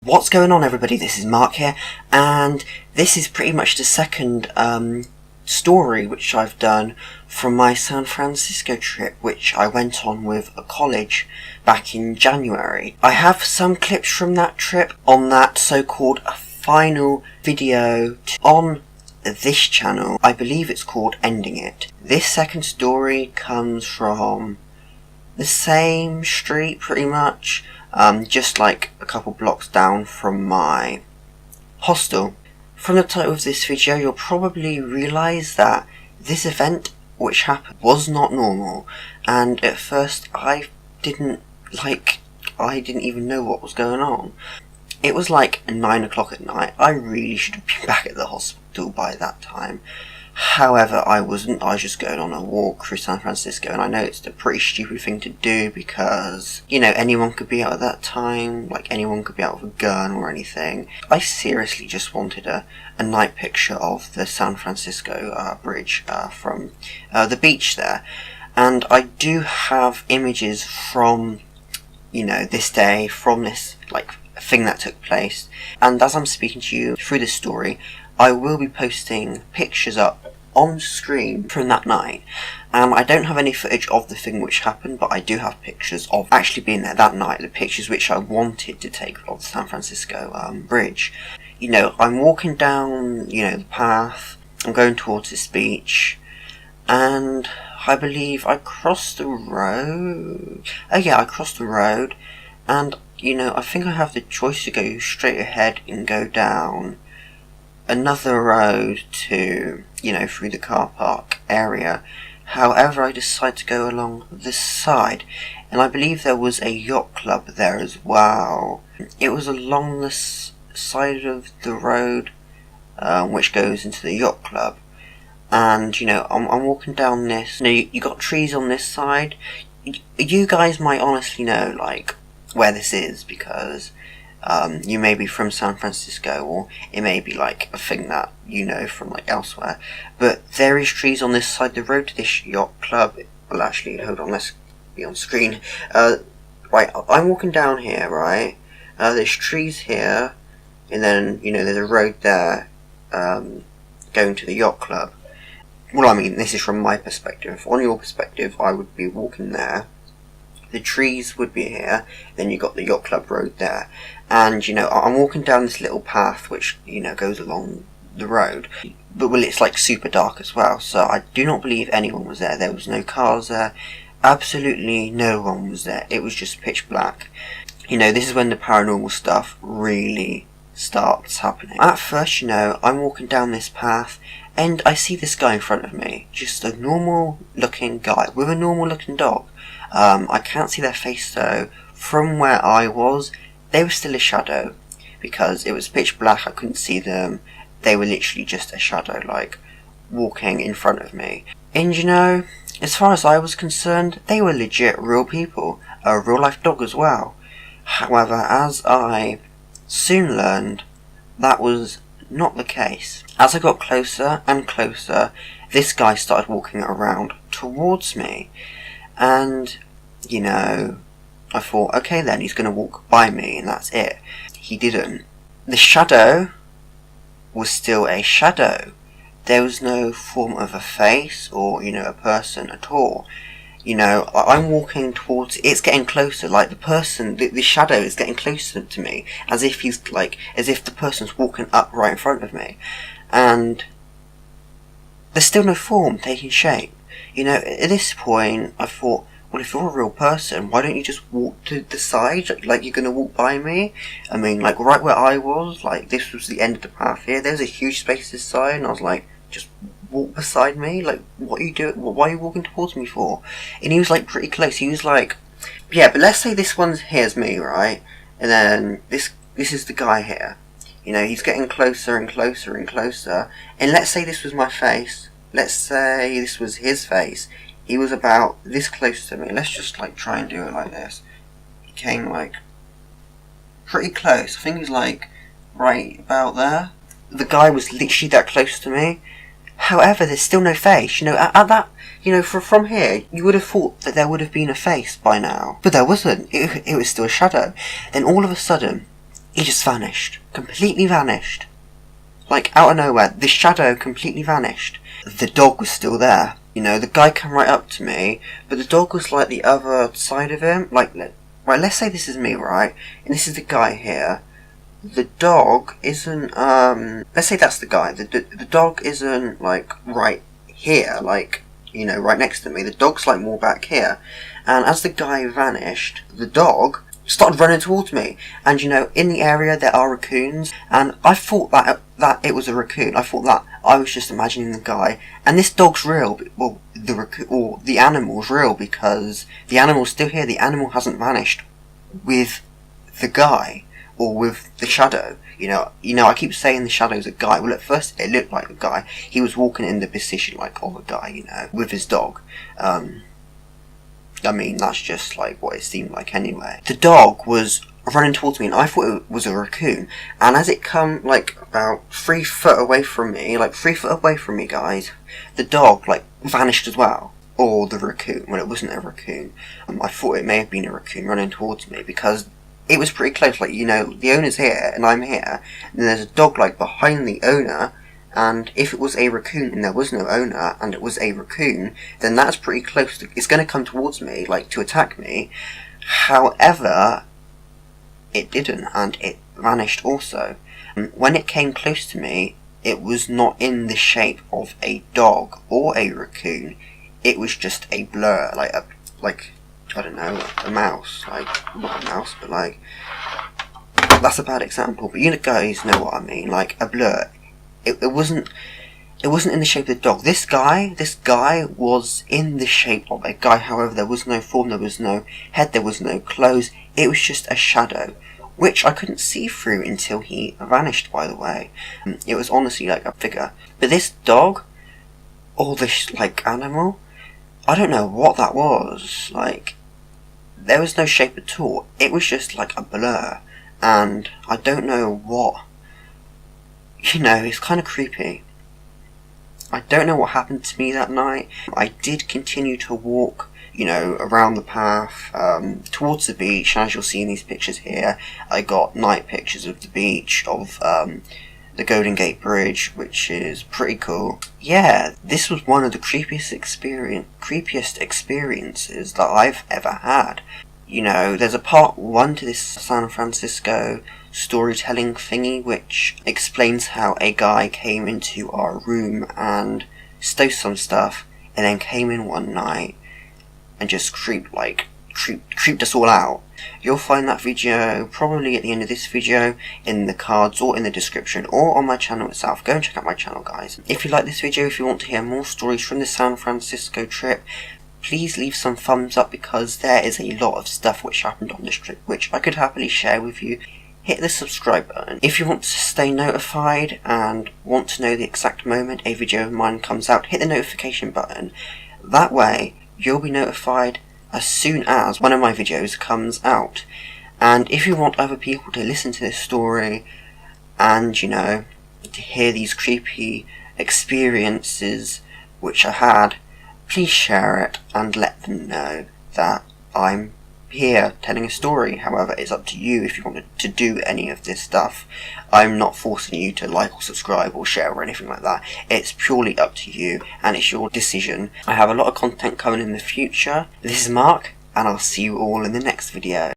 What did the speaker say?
What's going on, everybody? This is Mark here, and this is pretty much the second story which I've done from my San Francisco trip, which I went on with a college back in January. I have some clips from that trip on that so-called final video on this channel. I believe it's called Ending It. This second story comes from the same street pretty much, just like a couple blocks down from my hostel. From the title of this video, you'll probably realise that this event which happened was not normal, and at first I didn't even know what was going on. It was like 9 o'clock at night. I really should have been back at the hospital by that time. However, I wasn't. I was just going on a walk through San Francisco, and I know it's a pretty stupid thing to do because, you know, anyone could be out at that time, like anyone could be out with a gun or anything. I seriously just wanted a night picture of the San Francisco bridge from the beach there. And I do have images from, you know, this day, from this, like, thing that took place. And as I'm speaking to you through this story, I will be posting pictures up on screen from that night. I don't have any footage of the thing which happened, but I do have pictures of actually being there that night, the pictures which I wanted to take of the San Francisco bridge. You know, I'm walking down, you know, the path, I'm going towards this beach, and I believe I crossed the road. Oh yeah, I crossed the road, and, you know, I think I have the choice to go straight ahead and go down another road to, you know, through the car park area. However, I decided to go along this side, and I believe there was a yacht club there as well. It was along this side of the road which goes into the yacht club, and, you know, I'm walking down this. You know, you got trees on this side. You guys might honestly know, like, where this is, because you may be from San Francisco, or it may be like a thing that you know from like elsewhere. But there is trees on this side of the road to this yacht club. Well, actually, hold on, let's be on screen. Right, I'm walking down here, right? There's trees here, and then, you know, there's a road there going to the yacht club. Well, I mean, this is from my perspective. On your perspective, I would be walking there. The trees would be here, then you got the yacht club road there, and, you know, I'm walking down this little path which, you know, goes along the road, but, well, it's like super dark as well, so I do not believe anyone was there. There was no cars there, absolutely no one was there. It was just pitch black. You know, this is when the paranormal stuff really starts happening. At first, you know, I'm walking down this path, and I see this guy in front of me, just a normal looking guy with a normal looking dog. I can't see their face though. From where I was, they were still a shadow, because it was pitch black, I couldn't see them. They were literally just a shadow, like, walking in front of me. And, you know, as far as I was concerned, they were legit real people, a real life dog as well. However, as I soon learned, that was not the case. As I got closer and closer, this guy started walking around towards me, and, you know, I thought, okay then, he's going to walk by me and that's it. He didn't. The shadow was still a shadow. There was no form of a face or, you know, a person at all. You know, I'm walking towards, it's getting closer, like the person, the shadow is getting closer to me, as if the person's walking up right in front of me. And there's still no form taking shape. You know, at this point, I thought, well, if you're a real person, why don't you just walk to the side, like you're going to walk by me? I mean, like, right where I was, like, this was the end of the path here, there's a huge space this side, and I was like, just walk beside me? Like, what are you doing? Why are you walking towards me for? And he was, like, pretty close. He was like, yeah, but let's say this one's here's me, right? And then this is the guy here. You know, he's getting closer and closer and closer. And let's say this was my face. Let's say this was his face. He was about this close to me. Let's just, like, try and do it like this. He came, like, pretty close. I think he's, like, right about there. The guy was literally that close to me. However, there's still no face. You know, at that, you know, from here, you would have thought that there would have been a face by now. But there wasn't. It was still a shadow. Then all of a sudden, he just vanished. Completely vanished. Like, out of nowhere, the shadow completely vanished. The dog was still there. You know, the guy came right up to me, but the dog was like the other side of him. Like, right, let's say this is me, right? And this is the guy here. The dog isn't, let's say that's the guy. The dog isn't, like, right here, like, you know, right next to me. The dog's, like, more back here. And as the guy vanished, the dog started running towards me. And, you know, in the area there are raccoons, and I thought that it was a raccoon. I thought that I was just imagining the guy. And this dog's real. Well, the animal's real, because the animal's still here. The animal hasn't vanished with the guy, or with the shadow. You know, I keep saying the shadow's a guy. Well, at first it looked like a guy. He was walking in the position, like, of a guy, you know, with his dog. I mean, that's just like what it seemed like anyway. The dog was running towards me, and I thought it was a raccoon. And as it come, like, about 3 foot away from me, guys, the dog, like, vanished as well. Or the raccoon. Well, it wasn't a raccoon. I thought it may have been a raccoon running towards me, because it was pretty close. Like, you know, the owner's here, and I'm here, and there's a dog, like, behind the owner. And if it was a raccoon and there was no owner, and it was a raccoon, then that's pretty close. It's going to come towards me, like, to attack me. However, it didn't, and it vanished also. When it came close to me, it was not in the shape of a dog or a raccoon. It was just a blur, like I don't know, a mouse. Like, not a mouse, but like, that's a bad example, but you guys know what I mean. Like, a blur. It wasn't in the shape of the dog. This guy was in the shape of a guy. However, there was no form, there was no head, there was no clothes. It was just a shadow, which I couldn't see through until he vanished, by the way. It was honestly like a figure. But this dog, or this, like, animal, I don't know what that was. Like, there was no shape at all. It was just like a blur. And I don't know what. You know, it's kind of creepy. I don't know what happened to me that night. I did continue to walk, you know, around the path, towards the beach. As you'll see in these pictures here, I got night pictures of the beach, of the Golden Gate Bridge, which is pretty cool. Yeah, this was one of the creepiest experiences that I've ever had. You know, there's a part 1 to this San Francisco storytelling thingy, which explains how a guy came into our room and stole some stuff, and then came in one night and just creeped us all out. You'll find that video probably at the end of this video, in the cards, or in the description, or on my channel itself. Go and check out my channel, guys. If you like this video, if you want to hear more stories from the San Francisco trip, please leave some thumbs up, because there is a lot of stuff which happened on this trip which I could happily share with you. Hit the subscribe button. If you want to stay notified and want to know the exact moment a video of mine comes out, hit the notification button. That way, you'll be notified as soon as one of my videos comes out. And if you want other people to listen to this story, and, you know, to hear these creepy experiences which I had, please share it and let them know that I'm here telling a story. However, it's up to you if you want to do any of this stuff. I'm not forcing you to like or subscribe or share or anything like that. It's purely up to you, and it's your decision. I have a lot of content coming in the future. This is Mark, and I'll see you all in the next video.